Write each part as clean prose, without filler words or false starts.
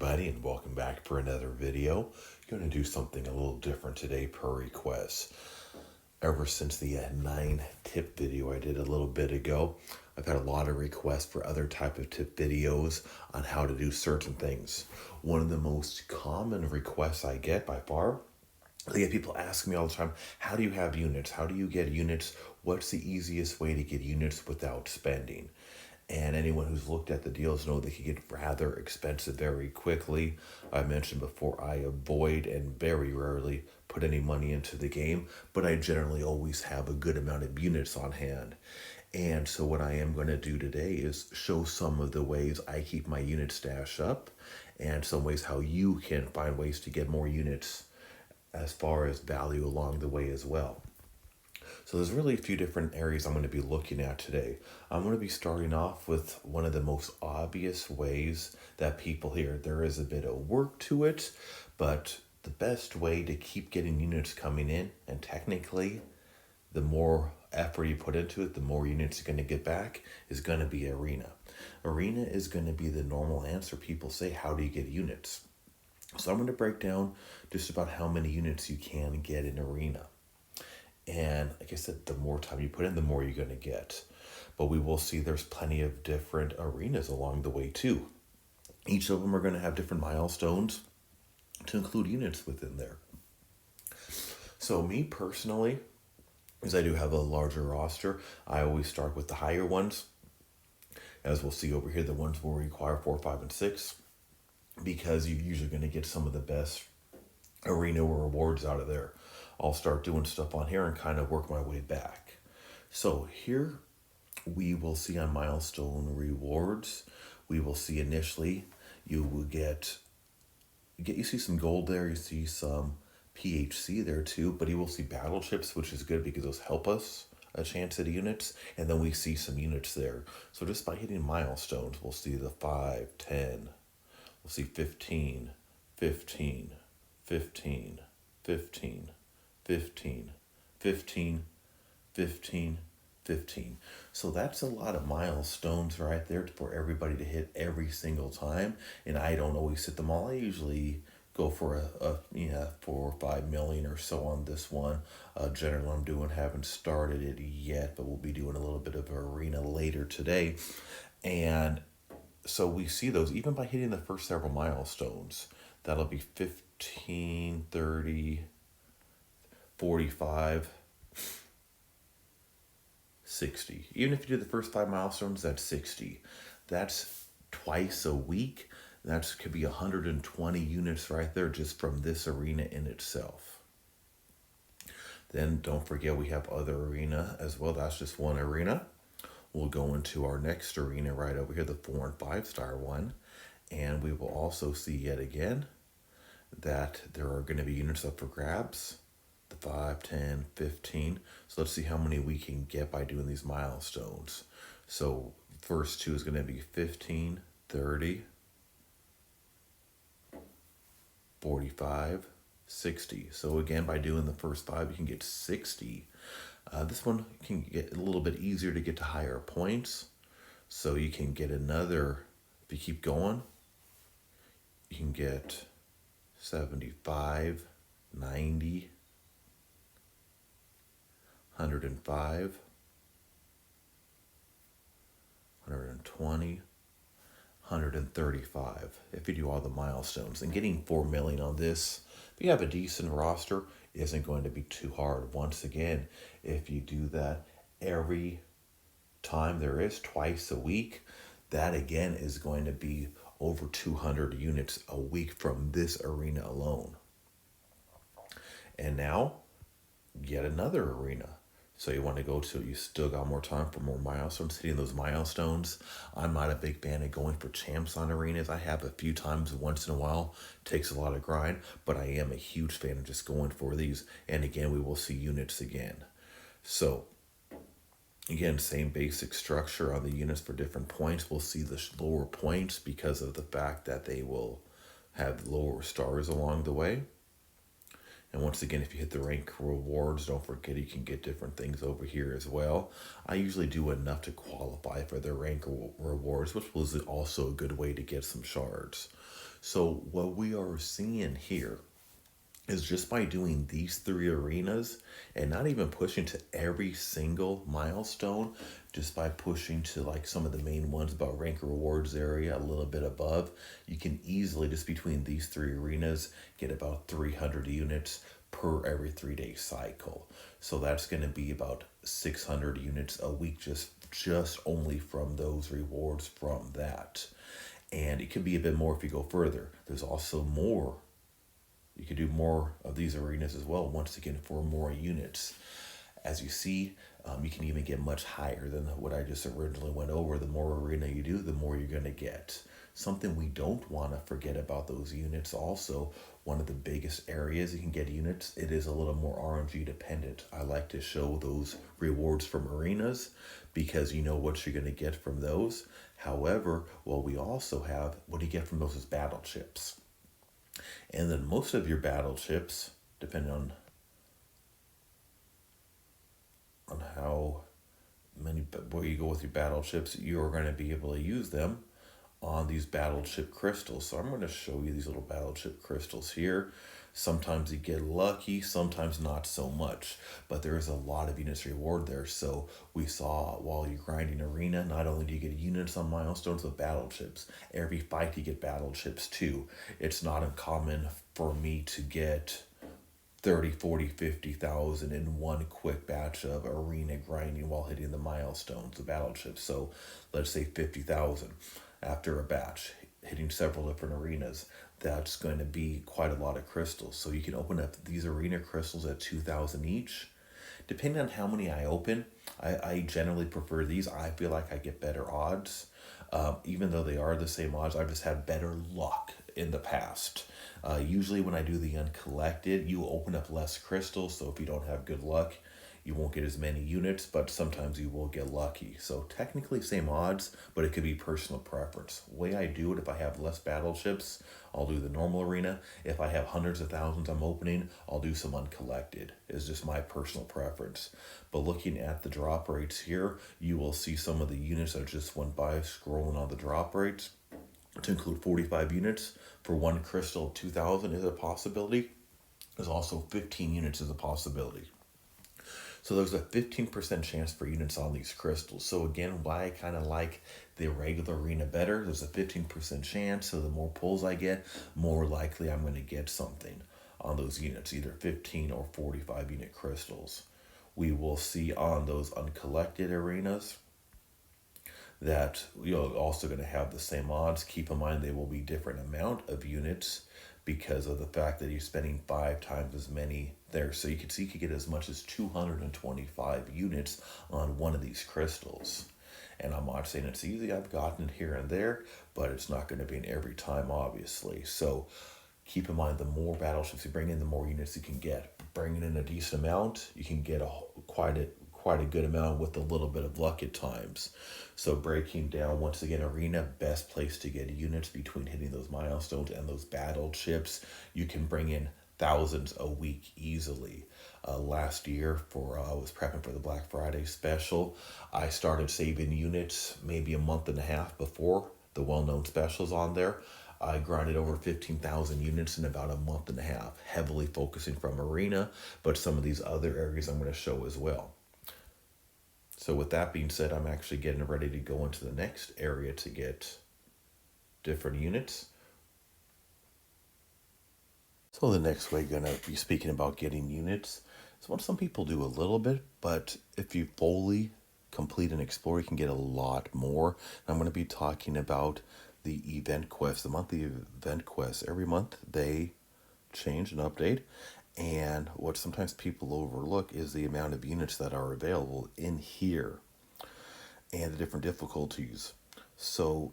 everybody, and welcome back for another video. Going to do something a little different today per request. Ever since the 9 tip video I did a little bit ago, I've had a lot of requests for other type of tip videos on how to do certain things. One of the most common requests I get by far, I get people asking me all the time, how do you have units? How do you get units? What's the easiest way to get units without spending? And anyone who's looked at the deals know they can get rather expensive very quickly. I mentioned before, I avoid and very rarely put any money into the game, but I generally always have a good amount of units on hand. And so what I am going to do today is show some of the ways I keep my unit stash up and some ways how you can find ways to get more units as far as value along the way as well. So there's really a few different areas I'm going to be looking at today. I'm going to be starting off with one of the most obvious ways that people hear. There is a bit of work to it, but the best way to keep getting units coming in, and technically the more effort you put into it, the more units you're going to get back, is going to be Arena. Arena is going to be the normal answer. People say, how do you get units? So I'm going to break down just about how many units you can get in Arena. And like I said, the more time you put in, the more you're going to get. But we will see there's plenty of different arenas along the way too. Each of them are going to have different milestones to include units within there. So me personally, as I do have a larger roster, I always start with the higher ones. As we'll see over here, the ones will require 4, 5, and 6. Because you're usually going to get some of the best arena rewards out of there. I'll start doing stuff on here and kind of work my way back. So here we will see on milestone rewards, we will see initially you will get you see some gold there, you see some PHC there too, but you will see battleships, which is good because those help us a chance at units, and then we see some units there. So just by hitting milestones, we'll see the 5, 10, we'll see 15, 15, 15, 15, 15, 15, 15, 15. So that's a lot of milestones right there for everybody to hit every single time. And I don't always hit them all. I usually go for a 4 or 5 million or so on this one. Generally haven't started it yet, but we'll be doing a little bit of arena later today. And so we see those even by hitting the first several milestones. That'll be 15, 30, 45, 60. Even if you do the first 5 milestones, that's 60. That's twice a week. That could be 120 units right there just from this arena in itself. Then don't forget we have other arena as well. That's just one arena. We'll go into our next arena right over here, the 4 and 5 star one. And we will also see yet again that there are going to be units up for grabs. The 5, 10, 15. So let's see how many we can get by doing these milestones. So first 2 is going to be 15, 30, 45, 60. So again, by doing the first 5, you can get 60. This one can get a little bit easier to get to higher points. So you can get another, if you keep going, you can get 75, 90, 105, 120, 135 if you do all the milestones. And getting 4 million on this, if you have a decent roster, isn't going to be too hard. Once again, if you do that every time there is, twice a week, that again is going to be over 200 units a week from this arena alone. And now, yet another arena. So you want to go to, you still got more time for more milestones, hitting those milestones. I'm not a big fan of going for champs on arenas. I have a few times once in a while. Takes a lot of grind, but I am a huge fan of just going for these. And again, we will see units again. So again, same basic structure on the units for different points. We'll see the lower points because of the fact that they will have lower stars along the way. And once again, if you hit the rank rewards, don't forget you can get different things over here as well. I usually do enough to qualify for the rank rewards, which was also a good way to get some shards. So what we are seeing here is just by doing these three arenas and not even pushing to every single milestone, just by pushing to like some of the main ones about rank rewards area a little bit above, you can easily just between these three arenas get about 300 units per every 3 day cycle. So that's going to be about 600 units a week just only from those rewards from that. And it could be a bit more if you go further. There's also more, you could do more of these arenas as well, once again, for more units. As you see, you can even get much higher than what I just originally went over. The more arena you do, the more you're going to get. Something we don't want to forget about those units also, one of the biggest areas you can get units, it is a little more RNG dependent. I like to show those rewards from arenas because you know what you're going to get from those. However, what we also have, what you get from those is battle chips. And then most of your battle chips, depending on how many, where you go with your battle chips, you're going to be able to use them on these battle chip crystals. So I'm going to show you these little battle chip crystals here. Sometimes you get lucky, sometimes not so much, but there is a lot of units reward there. So we saw while you're grinding arena, not only do you get units on milestones with battle chips, every fight you get battle chips too. It's not uncommon for me to get 30, 40, 50,000 in one quick batch of arena grinding while hitting the milestones, the battle chips. So let's say 50,000 after a batch, hitting several different arenas. That's going to be quite a lot of crystals. So you can open up these arena crystals at 2,000 each. Depending on how many I open, I generally prefer these. I feel like I get better odds. Even though they are the same odds, I've just had better luck in the past. Usually when I do the uncollected, you open up less crystals, so if you don't have good luck, you won't get as many units, but sometimes you will get lucky. So technically same odds, but it could be personal preference. The way I do it, if I have less battle chips, I'll do the normal arena. If I have hundreds of thousands I'm opening, I'll do some uncollected. It's just my personal preference. But looking at the drop rates here, you will see some of the units that just went by scrolling on the drop rates. To include 45 units for one crystal, 2,000 is a possibility. There's also 15 units is a possibility. So there's a 15% chance for units on these crystals. So again, why I kind of like the regular arena better, there's a 15% chance. So the more pulls I get, more likely I'm going to get something on those units, either 15 or 45 unit crystals. We will see on those uncollected arenas that you're also going to have the same odds. Keep in mind they will be different amount of units because of the fact that you're spending 5 times as many there. So you can see you could get as much as 225 units on one of these crystals. And I'm not saying it's easy. I've gotten it here and there, but it's not going to be in every time, obviously. So keep in mind, the more battleships you bring in, the more units you can get. Bringing in a decent amount, you can get quite a good amount with a little bit of luck at times. So breaking down, once again, arena, best place to get units between hitting those milestones and those battle chips. You can bring in thousands a week easily. Last year, I was prepping for the Black Friday special, I started saving units maybe a month and a half before the well-known specials on there. I grinded over 15,000 units in about a month and a half, heavily focusing from arena, but some of these other areas I'm going to show as well. So with that being said, I'm actually getting ready to go into the next area to get different units. So the next way I'm going to be speaking about getting units is what some people do a little bit, but if you fully complete and explore, you can get a lot more. And I'm going to be talking about the event quests, the monthly event quests. Every month they change and update. And what sometimes people overlook is the amount of units that are available in here and the different difficulties. So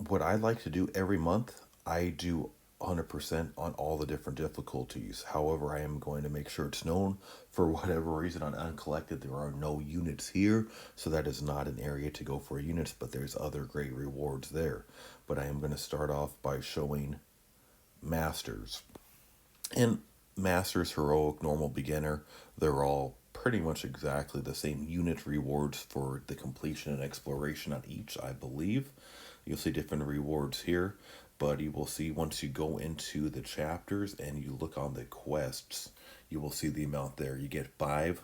what I like to do every month, I do 100% on all the different difficulties. However, I am going to make sure it's known for whatever reason on uncollected there are no units here, so that is not an area to go for units, but there's other great rewards there. But I am going to start off by showing masters. And masters, heroic, normal, beginner, they're all pretty much exactly the same unit rewards for the completion and exploration on each, I believe. You'll see different rewards here, But you will see once you go into the chapters and you look on the quests, you will see the amount there. You get 5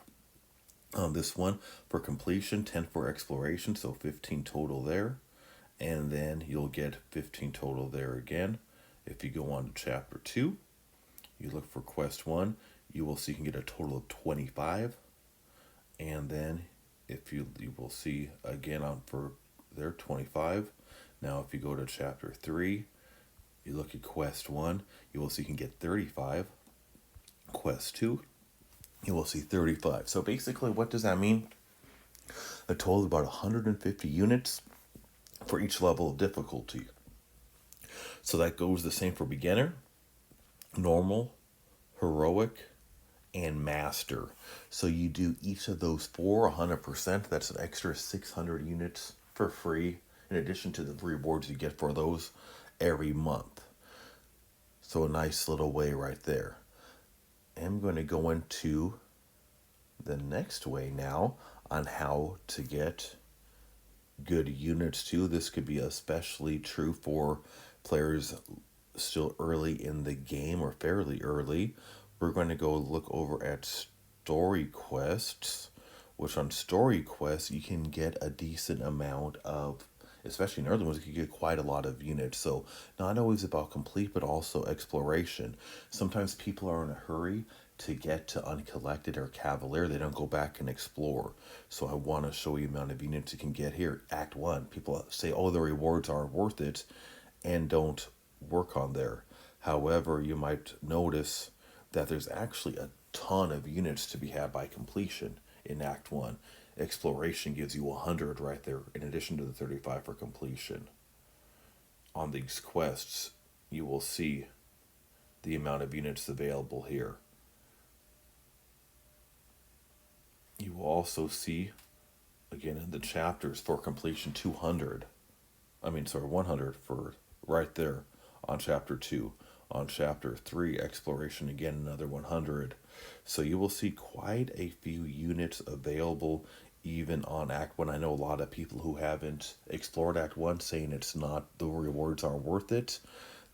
on this one for completion, 10 for exploration, so 15 total there. And then you'll get 15 total there again. If you go on to chapter 2, you look for quest 1, you will see you can get a total of 25. And then if you will see again on for there 25. Now if you go to chapter 3, you look at quest 1, you will see you can get 35. Quest 2, you will see 35. So basically, what does that mean? A total of about 150 units for each level of difficulty. So that goes the same for beginner, normal, heroic, and master. So you do each of those 4 100%. That's an extra 600 units for free, in addition to the rewards you get for those every month. So a nice little way right there. I'm going to go into the next way now on how to get good units too. This could be especially true for players still early in the game or fairly early. We're going to go look over at story quests, which on story quests you can get a decent amount of, especially in early ones, you can get quite a lot of units. So not always about complete, but also exploration. Sometimes people are in a hurry to get to Uncollected or Cavalier. They don't go back and explore. So I want to show you the amount of units you can get here. Act 1. People say, oh, the rewards aren't worth it, and don't work on there. However, you might notice that there's actually a ton of units to be had by completion in Act 1. Exploration gives you 100 right there, in addition to the 35 for completion. On these quests, you will see the amount of units available here. You will also see, again in the chapters, for completion 100 for right there on chapter 2. On chapter 3, exploration, again another 100. So you will see quite a few units available even on Act 1. I know a lot of people who haven't explored Act 1 saying it's not, the rewards aren't worth it.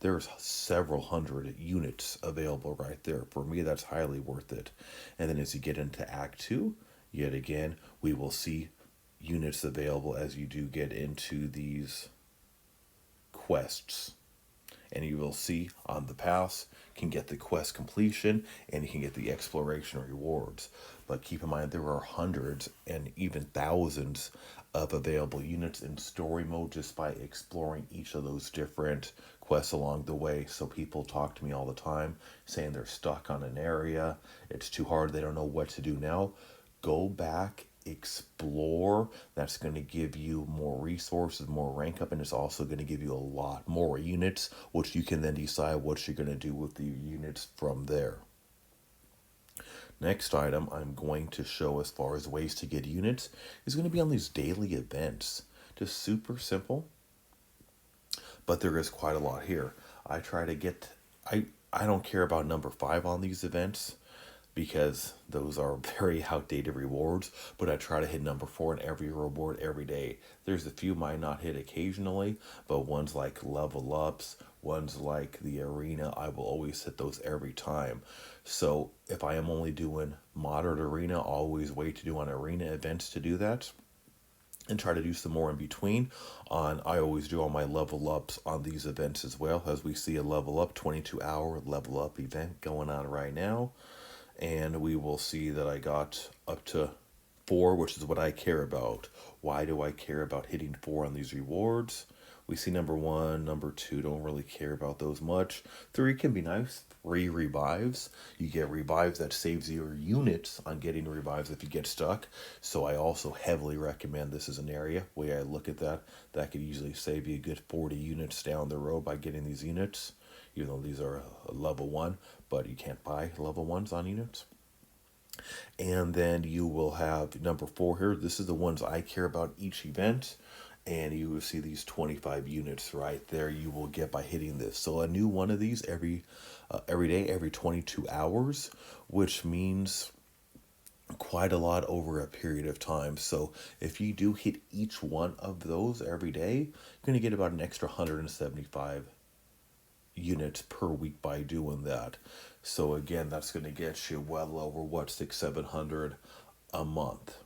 There's several hundred units available right there. For me, that's highly worth it. And then as you get into Act 2, yet again, we will see units available as you do get into these quests. And you will see on the pass, can get the quest completion, and you can get the exploration rewards. But keep in mind, there are hundreds and even thousands of available units in story mode just by exploring each of those different quests along the way. So people talk to me all the time saying they're stuck on an area, it's too hard, they don't know what to do now. Go back, explore. That's going to give you more resources, more rank up, and it's also going to give you a lot more units, which you can then decide what you're going to do with the units from there. Next item I'm going to show as far as ways to get units is going to be on these daily events. Just super simple, but there is quite a lot here. I try to get, I don't care about number 5 on these events, because those are very outdated rewards, but I try to hit number 4 in every reward every day. There's a few might not hit occasionally, but ones like level ups, ones like the arena, I will always hit those every time. So if I am only doing moderate arena, I'll always wait to do on arena events to do that, and try to do some more in between. I always do all my level ups on these events as well, as we see a level up 22-hour level up event going on right now. And we will see that I got up to 4, which is what I care about. Why do I care about hitting 4 on these rewards? We see number 1, number 2, don't really care about those much. 3 can be nice. 3 revives. You get revives, that saves your units on getting revives if you get stuck. So I also heavily recommend this as an area. Way I look at that could easily save you a good 40 units down the road by getting these units. Even though these are a level 1, but you can't buy level 1s on units. And then you will have number 4 here. This is the ones I care about each event. And you will see these 25 units right there you will get by hitting this. So a new one of these every day, every 22 hours, which means quite a lot over a period of time. So if you do hit each one of those every day, you're going to get about an extra 175 units per week by doing that. So again, that's going to get you well over what, 600-700 a month.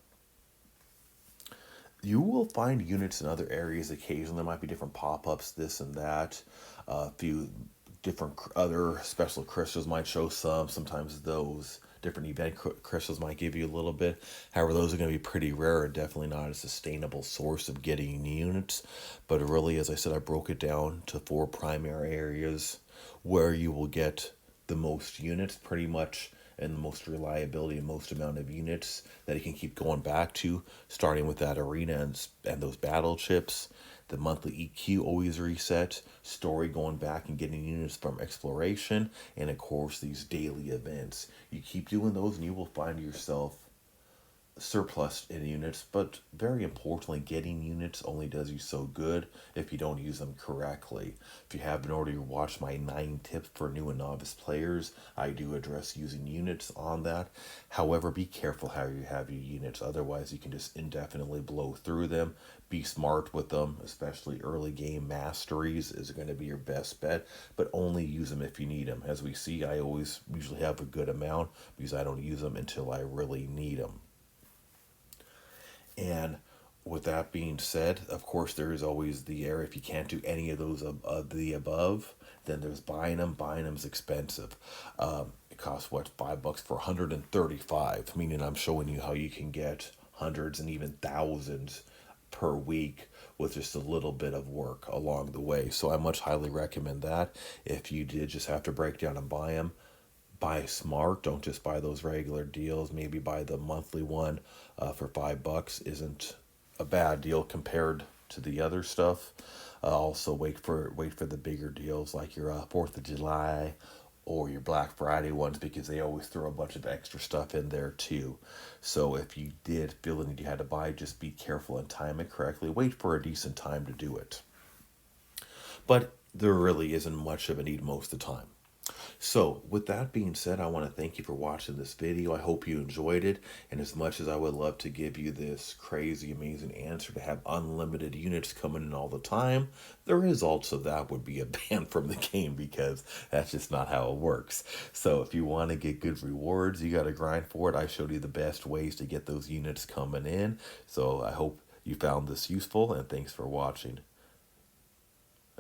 You will find units in other areas occasionally. There might be different pop-ups, this and that. A few different other special crystals might show some. Sometimes those different event crystals might give you a little bit. However, those are going to be pretty rare and definitely not a sustainable source of getting units. But really, as I said, I broke it down to 4 primary areas where you will get the most units, pretty much, and the most reliability and most amount of units that you can keep going back to, starting with that arena and those battle chips. The monthly EQ always reset, story going back and getting units from exploration, and of course these daily events. You keep doing those and you will find yourself surplus in units, but very importantly, getting units only does you so good if you don't use them correctly. If you haven't already watched my 9 tips for new and novice players, I do address using units on that. However, be careful how you have your units, otherwise you can just indefinitely blow through them. Be smart with them, especially early game masteries is going to be your best bet, but only use them if you need them. As we see, I always usually have a good amount because I don't use them until I really need them. And with that being said, of course, there is always the error. If you can't do any of those of the above, then there's buying them. Buying them is expensive. It costs what, $5 for 135, meaning I'm showing you how you can get hundreds and even thousands per week with just a little bit of work along the way. So I much highly recommend that. If you did just have to break down and buy them, buy smart. Don't just buy those regular deals. Maybe buy the monthly one for $5 isn't a bad deal compared to the other stuff. Also wait for the bigger deals like your 4th of July or your Black Friday ones, because they always throw a bunch of extra stuff in there too. So if you did feel the need you had to buy, just be careful and time it correctly. Wait for a decent time to do it. But there really isn't much of a need most of the time. So, with that being said, I want to thank you for watching this video. I hope you enjoyed it. And as much as I would love to give you this crazy, amazing answer to have unlimited units coming in all the time, the results of that would be a ban from the game, because that's just not how it works. So, if you want to get good rewards, you got to grind for it. I showed you the best ways to get those units coming in. So, I hope you found this useful, and thanks for watching.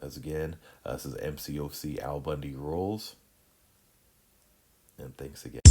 As again, this is MCOC Al Bundy Rules. And thanks again.